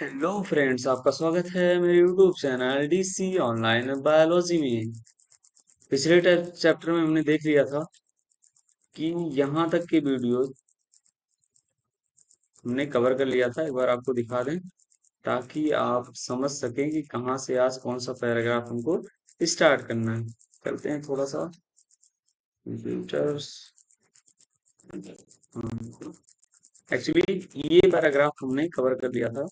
Hello friends, आपका स्वागत है मेरे YouTube channel DC online biology में। पिछले चैप्टर में हमने देख लिया था कि यहाँ तक के वीडियो हमने कवर कर लिया था। एक बार आपको दिखा दें ताकि आप समझ सकें कि कहाँ से आज कौन सा पैराग्राफ हमको स्टार्ट करना है। करते हैं थोड़ा सा कंप्यूटर्स। एक्चुअली ये पैराग्राफ हमने कवर कर लिया था,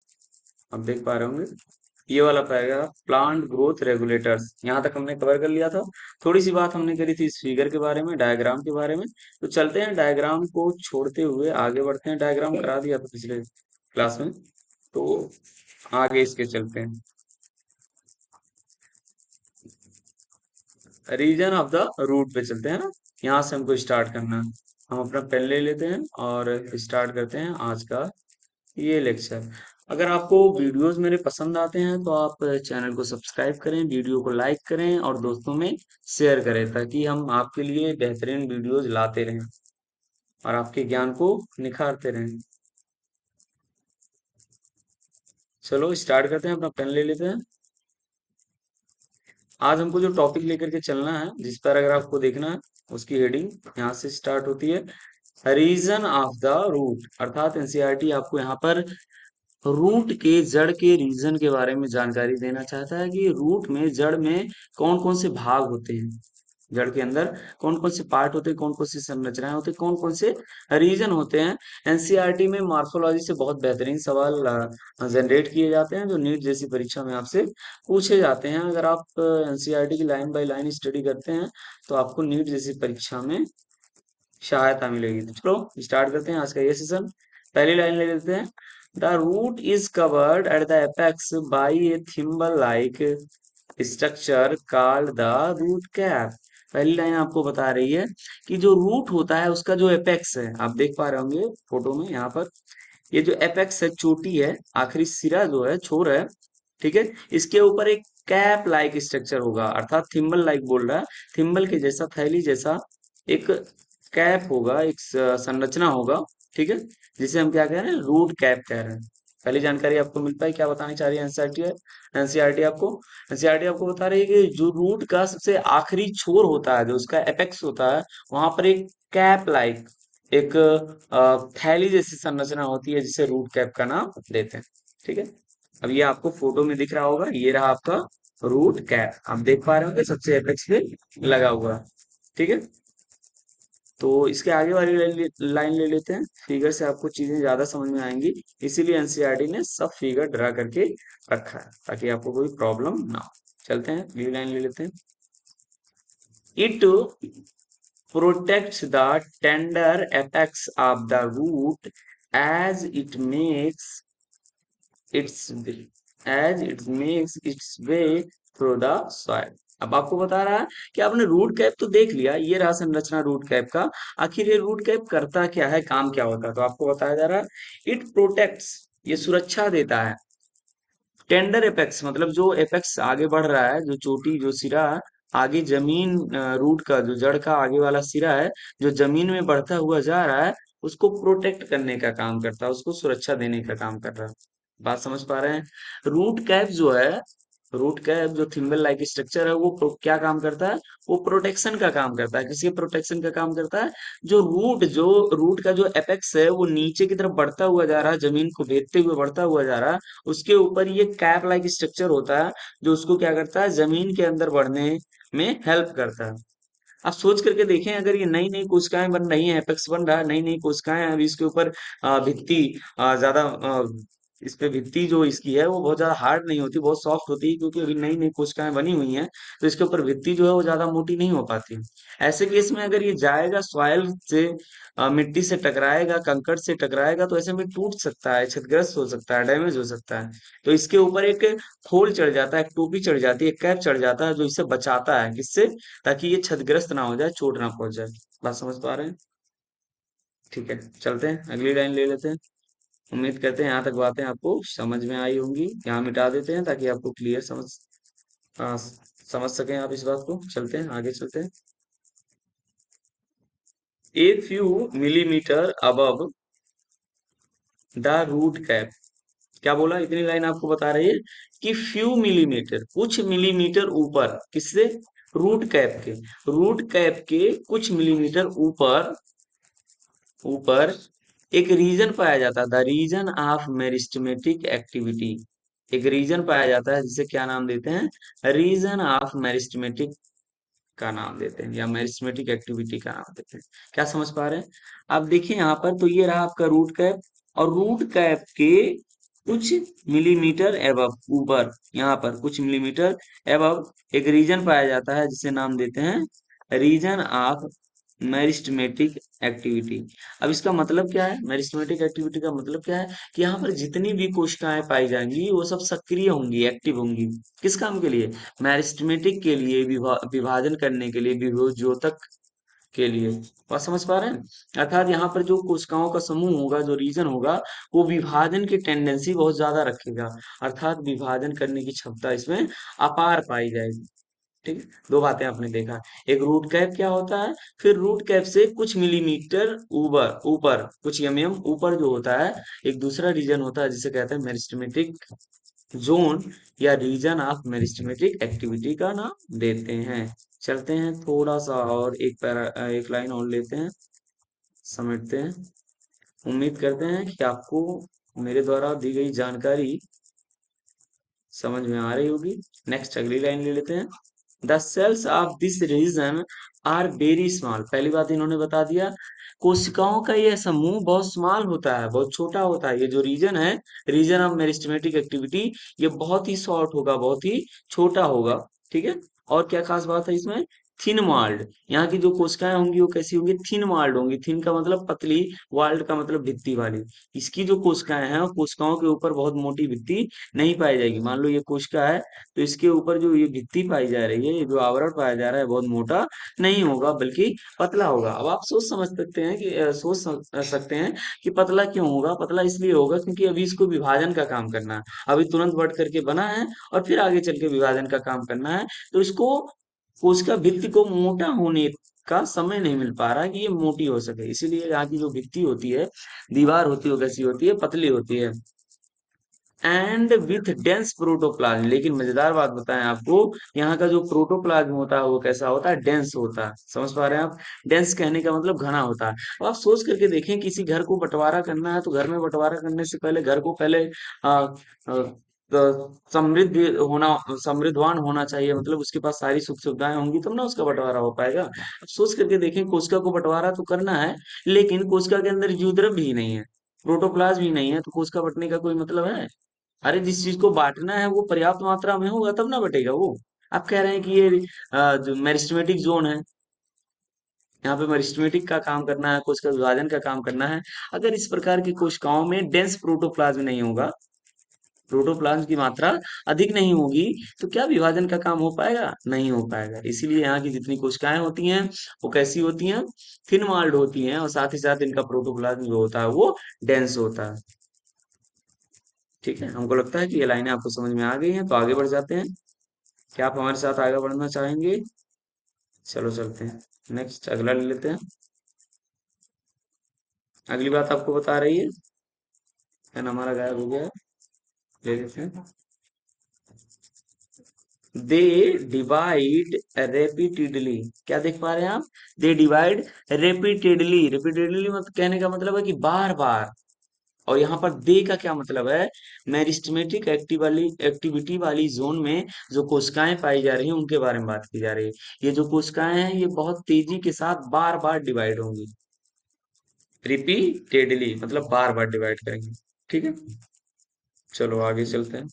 आप देख पा रहे होंगे। ये वाला पैराग्राफ प्लांट ग्रोथ रेगुलेटर्स यहाँ तक हमने कवर कर लिया था। थोड़ी सी बात हमने करी थी इस फिगर के बारे में, डायग्राम के बारे में। तो चलते हैं डायग्राम को छोड़ते हुए आगे बढ़ते हैं। डायग्राम करा दिया था पिछले क्लास में, तो आगे इसके चलते हैं। रीजन ऑफ द रूट पे चलते हैं ना, यहाँ से हमको स्टार्ट करना है। हम अपना पेन ले लेते हैं और स्टार्ट करते हैं आज का ये लेक्चर। अगर आपको वीडियोस मेरे पसंद आते हैं तो आप चैनल को सब्सक्राइब करें, वीडियो को लाइक करें और दोस्तों में शेयर करें ताकि हम आपके लिए बेहतरीन वीडियोस लाते रहें और आपके ज्ञान को निखारते रहें। चलो स्टार्ट करते हैं, अपना पेन ले लेते हैं। आज हमको जो टॉपिक लेकर के चलना है, जिस पैराग्राफ को देखना है, उसकी हेडिंग यहाँ से स्टार्ट होती है, रीजन ऑफ द रूट। अर्थात एनसीईआरटी आपको यहाँ पर रूट के जड़ के रीजन के बारे में जानकारी देना चाहता है कि रूट में जड़ में कौन कौन से भाग होते हैं, जड़ के अंदर कौन कौन से पार्ट होते हैं, कौन कौन सी संरचनाएं होती हैं, कौन कौन से रीजन होते हैं। एनसीईआरटी में मॉर्फोलॉजी से बहुत बेहतरीन सवाल जनरेट किए जाते हैं जो नीट जैसी परीक्षा में आपसे पूछे जाते हैं। अगर आप एनसीईआरटी की लाइन बाय लाइन स्टडी करते हैं तो आपको नीट जैसी परीक्षा में सहायता मिलेगी। तो चलो स्टार्ट करते हैं आज का ये सेशन। पहली लाइन ले लेते हैं। The root is covered at the apex by a thimble like structure called the root cap. पहली लाइन आपको बता रही है कि जो रूट होता है उसका जो एपेक्स है, आप देख पा रहे होंगे फोटो में यहाँ पर, ये जो एपेक्स है, चोटी है, आखिरी सिरा जो है, छोर है, ठीक है, इसके ऊपर एक कैप लाइक स्ट्रक्चर होगा। अर्थात थिम्बल लाइक बोल रहा है, थिम्बल के जैसा, थैली जैसा एक कैप होगा, एक संरचना होगा, ठीक है, जिसे हम क्या कह रहे हैं, रूट कैप कह रहे हैं। पहली जानकारी आपको मिल पाई। क्या बतानी चाह रही है एनसीईआरटी है? एनसीईआरटी आपको एनसीईआरटी आपको बता रही है कि जो रूट का सबसे आखिरी छोर होता है, जो उसका एपेक्स होता है, वहां पर एक कैप लाइक, एक थैली जैसी संरचना होती है जिसे रूट कैप का नाम देते हैं, ठीक है। अब ये आपको फोटो में दिख रहा होगा, ये रहा आपका रूट कैप, आप देख पा रहे होंगे सबसे एपेक्स पे लगा हुआ है, ठीक है। तो इसके आगे वाली लाइन ले लेते हैं। फिगर से आपको चीजें ज्यादा समझ में आएंगी, इसीलिए एनसीईआरटी ने सब फिगर ड्रा करके रखा है ताकि आपको कोई प्रॉब्लम ना हो। चलते हैं, अगली लाइन ले लेते हैं। It protects the tender apex of the root as it makes its way through the soil। अब आपको बता रहा है कि आपने रूट कैप तो देख लिया, ये रहा संरचना रूट कैप का। आखिर ये रूट कैप करता क्या है, काम क्या होता है, तो आपको बताया जा रहा है इट प्रोटेक्ट्स, ये सुरक्षा देता है। टेंडर एपेक्स मतलब जो एपेक्स आगे बढ़ रहा है, जो चोटी, जो सिरा आगे जमीन, रूट का जो जड़ का आगे वाला सिरा है, जो जमीन में बढ़ता हुआ जा रहा है, उसको प्रोटेक्ट करने का काम करता है, उसको सुरक्षा देने का काम कर रहा है। बात समझ पा रहे हैं? रूट कैप जो है, रूट कैप जो थिम्बल लाइक स्ट्रक्चर है, वो क्या काम करता है, वो प्रोटेक्शन का काम करता है। किसके प्रोटेक्शन का काम करता है? जो रूट का जो एपेक्स है वो नीचे की तरफ बढ़ता हुआ जा रहा है, जमीन को भेदते हुए बढ़ता हुआ जा रहा है, उसके ऊपर ये कैप लाइक स्ट्रक्चर होता है जो उसको क्या करता है, जमीन के अंदर बढ़ने में हेल्प करता है। आप सोच करके देखें, अगर ये नई नई कोशिकाएं बन रही हैं, एपेक्स बन रहा है, नई नई कोशिकाएं, अभी इसके ऊपर भित्ति ज्यादा, इस पे भित्ति जो इसकी है वो बहुत ज्यादा हार्ड नहीं होती, बहुत सॉफ्ट होती है, क्योंकि अभी नई नई कोशिकाएं बनी हुई हैं, तो इसके ऊपर भित्ति जो है वो ज्यादा मोटी नहीं हो पाती। ऐसे केस में अगर ये जाएगा सॉइल से, मिट्टी से टकराएगा, कंकड़ से टकराएगा, तो ऐसे में टूट सकता है, क्षतिग्रस्त हो सकता है, डैमेज हो सकता है। तो इसके ऊपर एक खोल चढ़ जाता है, एक टोपी चढ़ जाती है, एक कैप चढ़ जाता है जो इसे बचाता है, किससे? ताकि ये क्षतिग्रस्त ना हो जाए, चोट ना पहुंच जाए। बात समझ पा रहे हैं? ठीक है, चलते हैं, अगली लाइन ले लेते हैं। उम्मीद करते हैं यहाँ तक बातें आपको समझ में आई होंगी। यहाँ मिटा देते हैं ताकि आपको क्लियर समझ सकें आप इस बात को। चलते हैं, आगे चलते हैं। A few millimeter above the root cap, क्या बोला, इतनी लाइन आपको बता रही है कि फ्यू मिलीमीटर, कुछ मिलीमीटर ऊपर, किससे, रूट कैप के, रूट कैप के कुछ मिलीमीटर ऊपर, ऊपर एक रीजन पाया जाता है, the region of meristematic activity. एक रीजन पाया जाता है जिसे क्या नाम देते हैं, रीजन ऑफ मेरिस्टेमेटिक का नाम देते हैं, या मेरिस्टेमेटिक एक्टिविटी का नाम देते हैं। क्या समझ पा रहे हैं? अब देखिए यहाँ पर, तो ये रहा आपका रूट कैप, और रूट कैप के कुछ मिलीमीटर एबव, ऊपर, यहाँ पर कुछ मिलीमीटर एबव एक रीजन पाया जाता है जिसे नाम देते हैं रीजन ऑफ मेरिस्टेमेटिक एक्टिविटी। अब इसका मतलब क्या है, मेरिस्टेमेटिक एक्टिविटी का मतलब क्या है, कि यहाँ पर जितनी भी कोशिकाएं पाई जाएंगी वो सब सक्रिय होंगी, एक्टिव होंगी। किस काम के लिए, मेरिस्टेमेटिक के लिए, विभाजन करने के लिए, विभोज्योतक के लिए। बात समझ पा रहे हैं? अर्थात यहाँ पर जो कोशिकाओं का समूह होगा, जो रीजन होगा, वो विभाजन की टेंडेंसी बहुत ज्यादा रखेगा, अर्थात विभाजन करने की क्षमता इसमें अपार पाई जाएगी। ठीक है, दो बातें आपने देखा, एक रूट कैप क्या होता है, फिर रूट कैप से कुछ मिलीमीटर ऊपर, ऊपर कुछ एमएम ऊपर जो होता है, एक दूसरा रीजन होता है जिसे कहते हैं मेरिस्टेमेटिक जोन, या रीजन ऑफ मेरिस्टेमेटिक एक्टिविटी का नाम देते हैं। चलते हैं थोड़ा सा और एक लाइन और लेते हैं, समेटते हैं। उम्मीद करते हैं कि आपको मेरे द्वारा दी गई जानकारी समझ में आ रही होगी। नेक्स्ट अगली लाइन ले लेते हैं। The cells of this region are very small. पहली बात इन्होंने बता दिया, कोशिकाओं का यह समूह बहुत स्मॉल होता है, बहुत छोटा होता है। ये जो रीजन है, रीजन ऑफ मेरिस्टेमेटिक एक्टिविटी, ये बहुत ही शॉर्ट होगा, बहुत ही छोटा होगा। ठीक है, और क्या खास बात है इसमें, थिन वाल्ड, यहाँ की जो कोशिकाएं होंगी वो कैसी होंगी, थिन वाल्ड होंगी। थिन का मतलब पतली, वाल्ड का मतलब भित्ती वाली। इसकी जो कोशिकाएं हैं, कोशिकाओं के ऊपर बहुत मोटी भित्ती नहीं पाई जाएगी। मान लो ये कोशिका है, तो इसके ऊपर जो ये भित्ति पाई जा रही है, ये जो आवरण पाया जा रहा है, बहुत मोटा नहीं होगा, बल्कि पतला होगा। अब आप सोच समझ सकते हैं कि सकते हैं कि पतला क्यों होगा। पतला इसलिए होगा क्योंकि अभी इसको विभाजन का काम करना है, अभी तुरंत बढ़ करके बना है, और फिर आगे चल के विभाजन का काम करना है, तो इसको, कोशिका भित्ति को मोटा होने का समय नहीं मिल पा रहा है कि ये मोटी हो सके। इसीलिए यहाँ की जो भित्ति होती है, दीवार होती है, वो कैसी होती है, पतली होती है, एंड विथ डेंस प्रोटोप्लाज्म। लेकिन मजेदार बात बताएं आपको, यहाँ का जो प्रोटोप्लाज्म होता है वो कैसा होता है, डेंस होता है। समझ पा रहे हैं आप? डेंस कहने का मतलब घना होता है। अब आप सोच करके देखें, किसी घर को बंटवारा करना है, तो घर में बंटवारा करने से पहले घर को पहले आ, आ, समृद्ध होना, समृद्धवान होना चाहिए, मतलब उसके पास सारी सुख सुविधाएं होंगी तब ना उसका बंटवारा हो पाएगा। अब सोच करके देखें, कोशिका को बंटवारा तो करना है, लेकिन कोशिका के अंदर जीवद्रव्य भी नहीं है, प्रोटोप्लाज्म भी नहीं है, तो कोशिका बंटने का कोई मतलब है? अरे जिस चीज को बांटना है वो पर्याप्त मात्रा में होगा तब ना बटेगा वो। आप कह रहे हैं कि ये जो मेरिस्टेमेटिक जोन है, यहाँ पे मेरिस्टेमेटिक का काम करना है, कोशिका विभाजन का काम करना है। अगर इस प्रकार की कोशिकाओं में डेंस प्रोटोप्लाज्म नहीं होगा, प्रोटोप्लाज्म की मात्रा अधिक नहीं होगी, तो क्या विभाजन का काम हो पाएगा, नहीं हो पाएगा। इसीलिए यहाँ की जितनी कोशिकाएं होती हैं वो कैसी होती हैं, थिन वॉल्ड होती हैं, और साथ ही साथ इनका प्रोटोप्लाज्म जो होता है वो डेंस होता है। ठीक है, हमको लगता है कि ये लाइनें आपको समझ में आ गई हैं, तो आगे बढ़ जाते हैं। क्या आप हमारे साथ आगे बढ़ना चाहेंगे? चलो चलते हैं, नेक्स्ट अगला ले लेते हैं। अगली बात आपको बता रही है, पेन हमारा गायब हो गया है, ले लेते हैं। They divide repeatedly. क्या देख पा रहे हैं आप, दे डिवाइड रेपिटेडली। रेपिटेडली मतलब, कहने का मतलब है कि बार बार। और यहाँ पर दे का क्या मतलब है, मेरिस्टेमेटिक एक्टिविटी वाली जोन में जो कोशिकाएं पाई जा रही हैं उनके बारे में बात की जा रही है। ये जो कोशिकाएं हैं, ये बहुत तेजी के साथ बार बार डिवाइड होंगी। रिपीटेडली मतलब बार बार डिवाइड करेंगे। ठीक है, चलो आगे चलते हैं।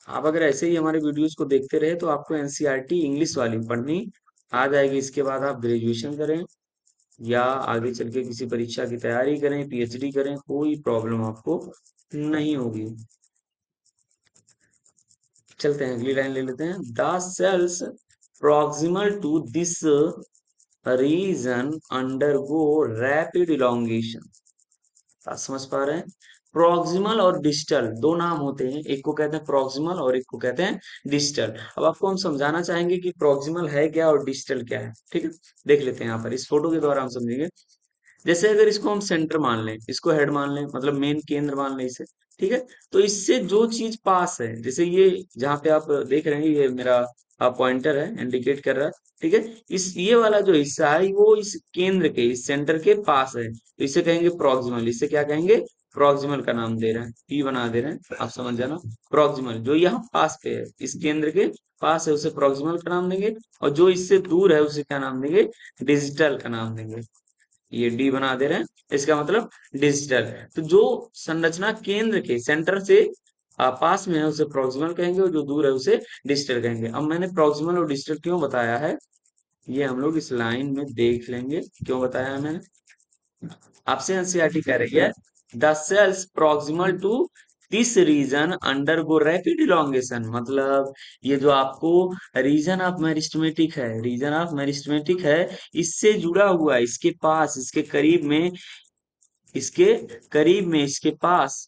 आप अगर ऐसे ही हमारे वीडियोस को देखते रहे तो आपको एनसीईआरटी इंग्लिश वाली पढ़नी आ जाएगी। इसके बाद आप ग्रेजुएशन करें, या आगे चल के किसी परीक्षा की तैयारी करें, पीएचडी करें, कोई प्रॉब्लम आपको नहीं होगी। चलते हैं, अगली लाइन ले लेते हैं। The cells proximal to this region undergo rapid elongation. आप समझ पा रहे हैं? प्रॉक्सिमल और डिस्टल दो नाम होते हैं, एक को कहते हैं प्रॉक्सिमल और एक को कहते हैं डिस्टल। अब आपको हम समझाना चाहेंगे कि प्रॉक्सिमल है क्या और डिस्टल क्या है। ठीक है, देख लेते हैं यहाँ पर, इस फोटो के द्वारा हम समझेंगे। जैसे अगर इसको हम सेंटर मान लें, इसको हेड मान लें, मतलब मेन केंद्र मान लें इसे, ठीक है। तो इससे जो चीज पास है, जैसे ये जहाँ पे आप देख रहे हैं, ये मेरा पॉइंटर है, इंडिकेट कर रहा है, ठीक है। इस ये वाला जो हिस्सा है वो इस केंद्र के, इस सेंटर के पास है, तो इसे कहेंगे प्रॉक्सिमल। इसे क्या कहेंगे? प्रॉक्सिमल का नाम दे रहे हैं, पी बना दे रहे हैं, आप समझ जाना। प्रॉक्सिमल जो यहाँ पास पे है, इस केंद्र के पास है, उसे प्रॉक्सिमल का नाम देंगे। और जो इससे दूर है उसे क्या नाम देंगे? डिजिटल का नाम देंगे। ये डी बना दे रहे हैं, इसका मतलब डिजिटल। तो जो संरचना केंद्र के सेंटर से पास में है उसे प्रॉक्सिमल कहेंगे, और जो दूर है उसे डिजिटल कहेंगे। अब मैंने प्रॉक्सिमल और डिजिटल क्यों बताया है, ये हम लोग इस लाइन में देख लेंगे क्यों बताया है मैंने। आपसे एनसीईआरटी कह रही है, the cells proximal to this region undergo rapid elongation. मतलब ये जो आपको रीजन ऑफ मेरिस्टेमेटिक है, रीजन ऑफ मेरिस्टेमेटिक है, इससे जुड़ा हुआ है, इसके पास, इसके करीब में, इसके करीब में, इसके पास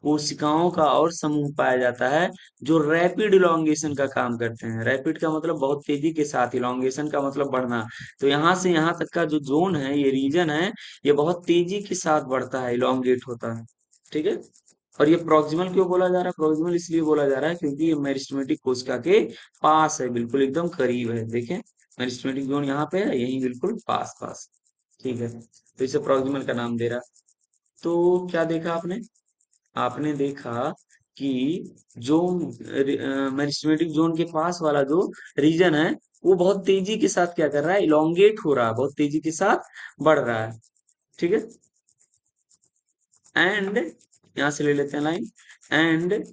कोशिकाओं का और समूह पाया जाता है जो रैपिड इलोंगेशन का काम करते हैं। रैपिड का मतलब बहुत तेजी के साथ, इलोंगेशन का मतलब बढ़ना। तो यहाँ से यहाँ तक का जो जोन है, ये रीजन है, ये बहुत तेजी के साथ बढ़ता है, इलोंगेट होता है, ठीक है। और ये प्रॉक्सिमल क्यों बोला जा रहा है? प्रॉक्सिमल इसलिए बोला जा रहा है क्योंकि ये मेरिस्टेमेटिक कोशिका के पास है, बिल्कुल एकदम करीब है। देखें, मेरिस्टेमेटिक जोन यहाँ पे है, यही बिल्कुल पास पास, ठीक है। तो इसे प्रॉक्सिमल का नाम दे रहा। तो क्या देखा आपने? आपने देखा कि जो मेरिस्टेमेटिक जोन के पास वाला जो रीजन है, वो बहुत तेजी के साथ क्या कर रहा है? इलोंगेट हो रहा है, बहुत तेजी के साथ बढ़ रहा है, ठीक है। एंड यहां से ले लेते हैं line, and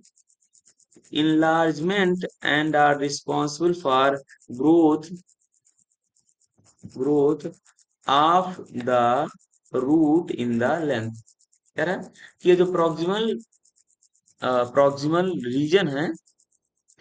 enlargement and are responsible for growth growth of the root in the length। कह रहा है कि ये जो प्रॉक्सिमल रीजन है,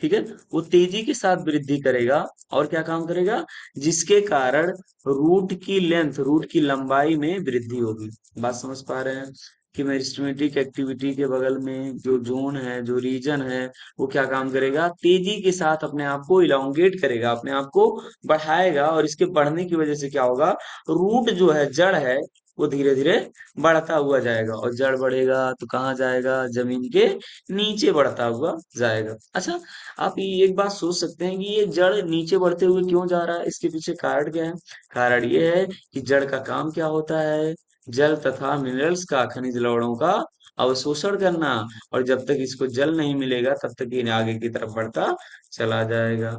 ठीक है, वो तेजी के साथ वृद्धि करेगा, और क्या काम करेगा? जिसके कारण रूट की लेंथ, रूट की लंबाई में वृद्धि होगी। बात समझ पा रहे हैं कि मेरिस्टेमेटिक एक्टिविटी के बगल में जो जोन है, जो रीजन है, वो क्या काम करेगा? तेजी के साथ अपने आप को इलोंगेट करेगा, अपने आप को बढ़ाएगा, और इसके बढ़ने की वजह से क्या होगा? रूट जो है, जड़ है, वो धीरे धीरे बढ़ता हुआ जाएगा, और जड़ बढ़ेगा तो कहाँ जाएगा? जमीन के नीचे बढ़ता हुआ जाएगा। अच्छा, आप ये एक बात सोच सकते हैं कि ये जड़ नीचे बढ़ते हुए क्यों जा रहा है? इसके पीछे कारण क्या है? कारण ये है कि जड़ का काम क्या होता है? जल तथा मिनरल्स का, खनिज लवणों का अवशोषण करना। और जब तक इसको जल नहीं मिलेगा तब तक ये आगे की तरफ बढ़ता चला जाएगा,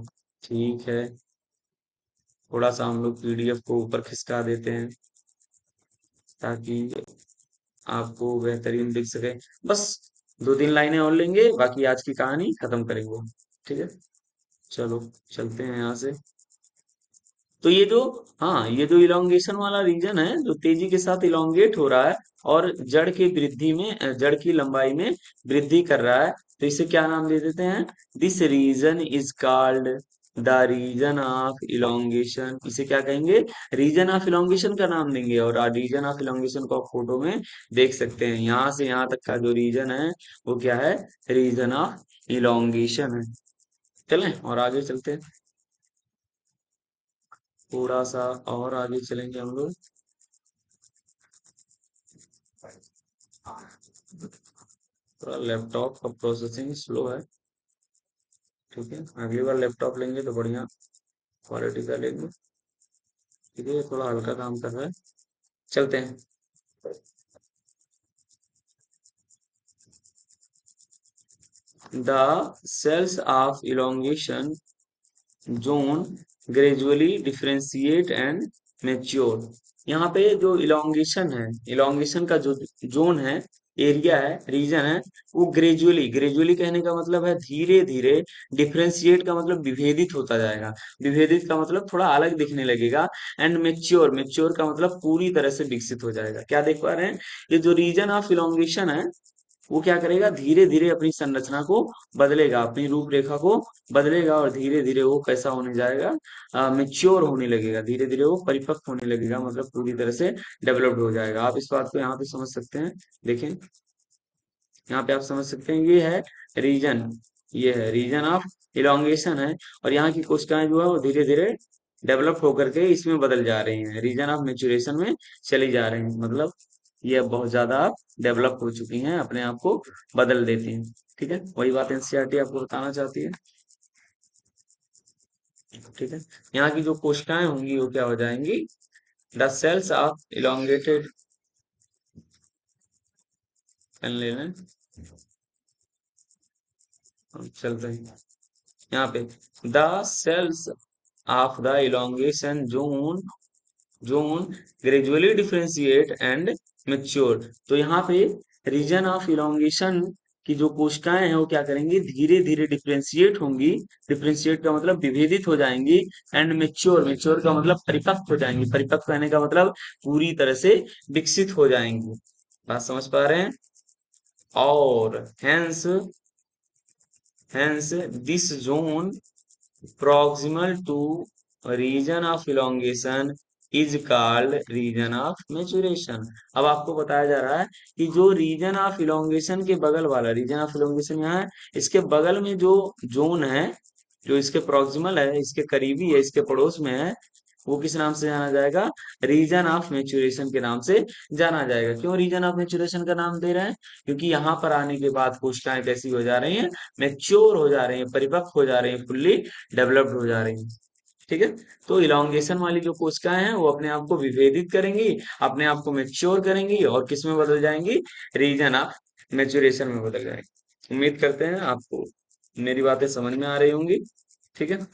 ठीक है। थोड़ा सा हम लोग पीडीएफ को ऊपर खिसका देते हैं ताकि आपको बेहतरीन दिख सके। बस दो तीन लाइनें और लेंगे, बाकी आज की कहानी खत्म करेंगे, ठीक है। चलो, चलते हैं यहाँ से। तो ये जो, हाँ, ये जो इलोंगेशन वाला रीजन है, जो तेजी के साथ इलोंगेट हो रहा है और जड़ की वृद्धि में, जड़ की लंबाई में वृद्धि कर रहा है, तो इसे क्या नाम दे देते हैं? This region is called the region of elongation. इसे क्या कहेंगे? रीजन ऑफ इलोंगेशन का नाम देंगे। और रीजन ऑफ इलोंगेशन को आप फोटो में देख सकते हैं, यहाँ से यहाँ तक का जो रीजन है, वो क्या है? रीजन ऑफ इलोंगेशन है। चलें और आगे चलते हैं, थोड़ा सा और आगे चलेंगे हम लोग। थोड़ा लैपटॉप का प्रोसेसिंग स्लो है, ठीक है। अगली बार लैपटॉप लेंगे तो बढ़िया क्वालिटी का लेंगे, ठीक है। ये थोड़ा हल्का काम कर रहा है, चलते हैं। The cells of elongation zone gradually differentiate and mature. यहाँ पे जो इलोंगेशन है, इलोंगेशन का जो जोन है, एरिया है, रीजन है, वो ग्रेजुअली, ग्रेजुअली कहने का मतलब है धीरे धीरे, डिफरेंशिएट का मतलब विभेदित होता जाएगा, विभेदित का मतलब थोड़ा अलग दिखने लगेगा, एंड मेच्योर, मेच्योर का मतलब पूरी तरह से विकसित हो जाएगा। क्या देख पा रहे हैं? ये जो रीजन ऑफ इलोंगेशन है, वो क्या करेगा? धीरे धीरे अपनी संरचना को बदलेगा, अपनी रूपरेखा को बदलेगा, और धीरे धीरे वो कैसा होने जाएगा? मेच्योर होने लगेगा, धीरे धीरे वो परिपक्व होने लगेगा, मतलब पूरी तरह से डेवलप्ड हो जाएगा। आप इस बात को यहाँ पे समझ सकते हैं, देखें, यहाँ पे आप समझ सकते हैं, ये है रीजन, ये है रीजन ऑफ इलोंगेशन है, और यहाँ की कोशिकाएं जो है वो धीरे धीरे डेवलप होकर के इसमें बदल जा रहे हैं, रीजन ऑफ मेचुरेशन में चली जा रहे हैं, मतलब ये अब बहुत ज्यादा डेवलप हो चुकी हैं, अपने आप को बदल देती हैं। ठीक है, वही बात एनसीईआरटी आपको बताना चाहती है। ठीक है, यहाँ की जो कोशिकाएं होंगी वो क्या हो जाएंगी, the cells of elongated, pen ले लें, हम चल रहे हैं यहाँ पे, the cells of the elongation zone zone gradually differentiate and mature. तो यहाँ पे रीजन ऑफ इलोंगेशन की जो कोशिकाएं हैं वो क्या करेंगी, धीरे धीरे डिफरेंशिएट होंगी, डिफरेंशिएट का मतलब विभेदित हो जाएंगी, एंड मेच्योर, मेच्योर का मतलब परिपक्व हो जाएंगी, परिपक्व कहने का मतलब पूरी तरह से विकसित हो जाएंगी। बात समझ पा रहे हैं? और hence this zone proximal to region of elongation is called region of maturation। अब आपको बताया जा रहा है कि जो रीजन ऑफ इलोंगेशन के बगल वाला, रीजन ऑफ इलोंगेशन यहाँ है, इसके बगल में जो जोन है, जो इसके प्रॉक्सिमल है, इसके करीबी है, इसके पड़ोस में है, वो किस नाम से जाना जाएगा, रीजन ऑफ मेचुरेशन के नाम से जाना जाएगा। क्यों रीजन ऑफ मेचुरेशन का नाम दे रहे हैं, क्योंकि यहाँ पर आने के बाद कोशिकाएं कैसी हो जा रही हैं, मेच्योर हो जा रही हैं, परिपक्व हो जा रही हैं, फुल्ली डेवलप्ड हो जा रही हैं। ठीक है, तो इलोंगेशन वाली जो कोशिकाएं हैं वो अपने आप को विभेदित करेंगी, अपने आप को मेच्योर करेंगी और किस में बदल जाएंगी, रीजन ऑफ मेचुरेशन में बदल जाएंगी। उम्मीद करते हैं आपको मेरी बातें समझ में आ रही होंगी। ठीक है,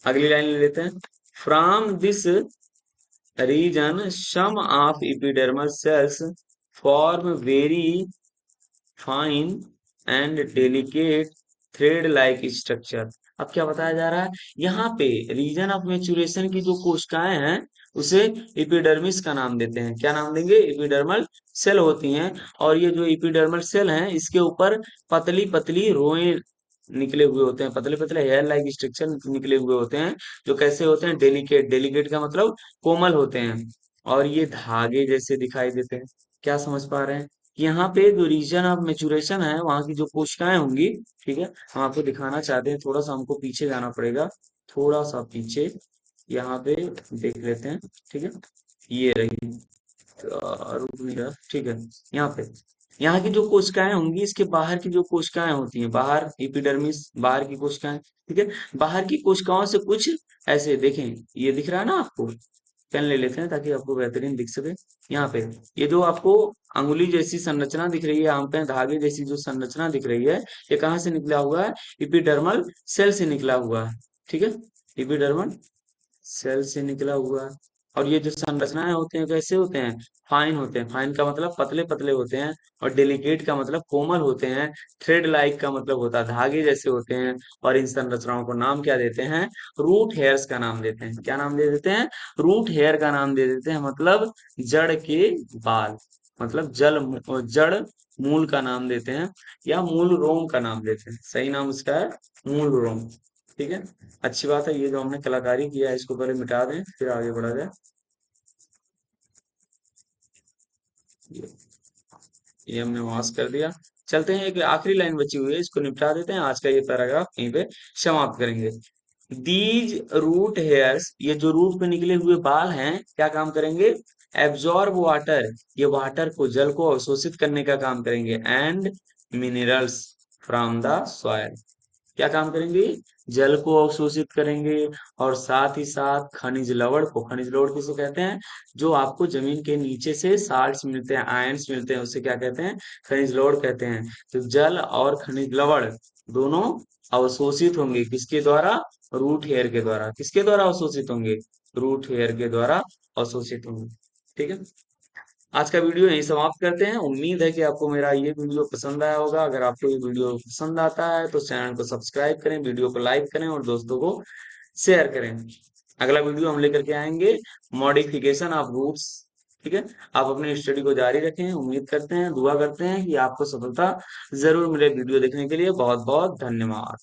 अगली लाइन ले लेते हैं, from this region some of epidermal cells form very fine and delicate thread like structure. अब क्या बताया जा रहा है, यहाँ पे रीजन ऑफ मेचुरेशन की जो कोशिकाएं हैं उसे एपिडर्मिस का नाम देते हैं। क्या नाम देंगे, एपिडर्मल सेल होती हैं, और ये जो एपिडर्मल सेल हैं इसके ऊपर पतली पतली रोएं निकले हुए होते हैं, पतले पतले हेयर लाइक स्ट्रक्चर निकले हुए होते हैं, जो कैसे होते हैं, डेलिकेट, डेलिकेट का मतलब कोमल होते हैं, और ये धागे जैसे दिखाई देते हैं। क्या समझ पा रहे हैं कि यहाँ पे जो रीजन ऑफ मेचुरेशन है वहां की जो कोशिकाएं होंगी, ठीक है, हम आपको दिखाना चाहते हैं, थोड़ा सा हमको पीछे जाना पड़ेगा, थोड़ा सा पीछे, यहाँ पे देख लेते हैं। ठीक है, ये रही, रुक नहीं रहा, ठीक है, यहाँ पे, यहाँ की जो कोशिकाएं होंगी इसके बाहर की जो कोशिकाएं होती हैं, बाहर एपिडर्मिस, बाहर की कोशिकाएं, ठीक है, बाहर की कोशिकाओं से कुछ ऐसे देखें, ये दिख रहा है ना आपको, पेन ले लेते हैं ताकि आपको बेहतरीन दिख सके। यहाँ पे ये जो आपको अंगुली जैसी संरचना दिख रही है, आम पे धागे जैसी जो संरचना दिख रही है, ये कहाँ से निकला हुआ है, एपिडर्मल सेल से निकला हुआ है। ठीक है, एपिडर्मल सेल से निकला हुआ है, और ये जो संरचनाएं होते हैं कैसे होते हैं, फाइन होते हैं, फाइन का मतलब पतले पतले होते हैं, और डेलिकेट का मतलब कोमल होते हैं, थ्रेड लाइक का मतलब होता है धागे जैसे होते हैं, और इन संरचनाओं को नाम क्या देते हैं, रूट हेयर्स का नाम देते हैं। क्या नाम दे देते हैं, रूट हेयर का नाम दे देते हैं, मतलब जड़ के बाल, मतलब जड़ मूल का नाम देते हैं, या मूल रोम का नाम देते हैं, सही नाम उसका है मूल रोम। ठीक है, अच्छी बात है, ये जो हमने कलाकारी किया है इसको पहले मिटा दें फिर आगे बढ़ा जाए। ये ये हमने वाश कर दिया। चलते हैं, एक आखिरी लाइन बची हुई है, इसको निपटा देते हैं, आज का ये पैराग्राफ यहीं पे समाप्त करेंगे। दीज रूट हेयर्स, ये जो रूट पे निकले हुए बाल हैं क्या काम करेंगे, एब्जॉर्ब वाटर, ये वाटर को, जल को अवशोषित करने का काम करेंगे, and minerals from the soil, क्या काम करेंगे, जल को अवशोषित करेंगे, और साथ ही साथ खनिज लवण को, खनिज लवण किसे कहते हैं, जो आपको जमीन के नीचे से साल्ट्स मिलते हैं, आयंस मिलते हैं, उससे क्या कहते हैं, खनिज लवण कहते हैं। तो जल और खनिज लवण दोनों अवशोषित होंगे किसके द्वारा, रूट हेयर के द्वारा, किसके द्वारा अवशोषित होंगे, रूट हेयर के द्वारा अवशोषित होंगे। ठीक है, आज का वीडियो यहीं समाप्त करते हैं। उम्मीद है कि आपको मेरा ये वीडियो पसंद आया होगा। अगर आपको ये वीडियो पसंद आता है तो चैनल को सब्सक्राइब करें, वीडियो को लाइक करें और दोस्तों को शेयर करें। अगला वीडियो हम लेकर के आएंगे मॉडिफिकेशन ऑफ रूट्स। ठीक है, आप अपनी स्टडी को जारी रखें, उम्मीद करते हैं, दुआ करते हैं कि आपको सफलता जरूर मिले। वीडियो देखने के लिए बहुत बहुत धन्यवाद।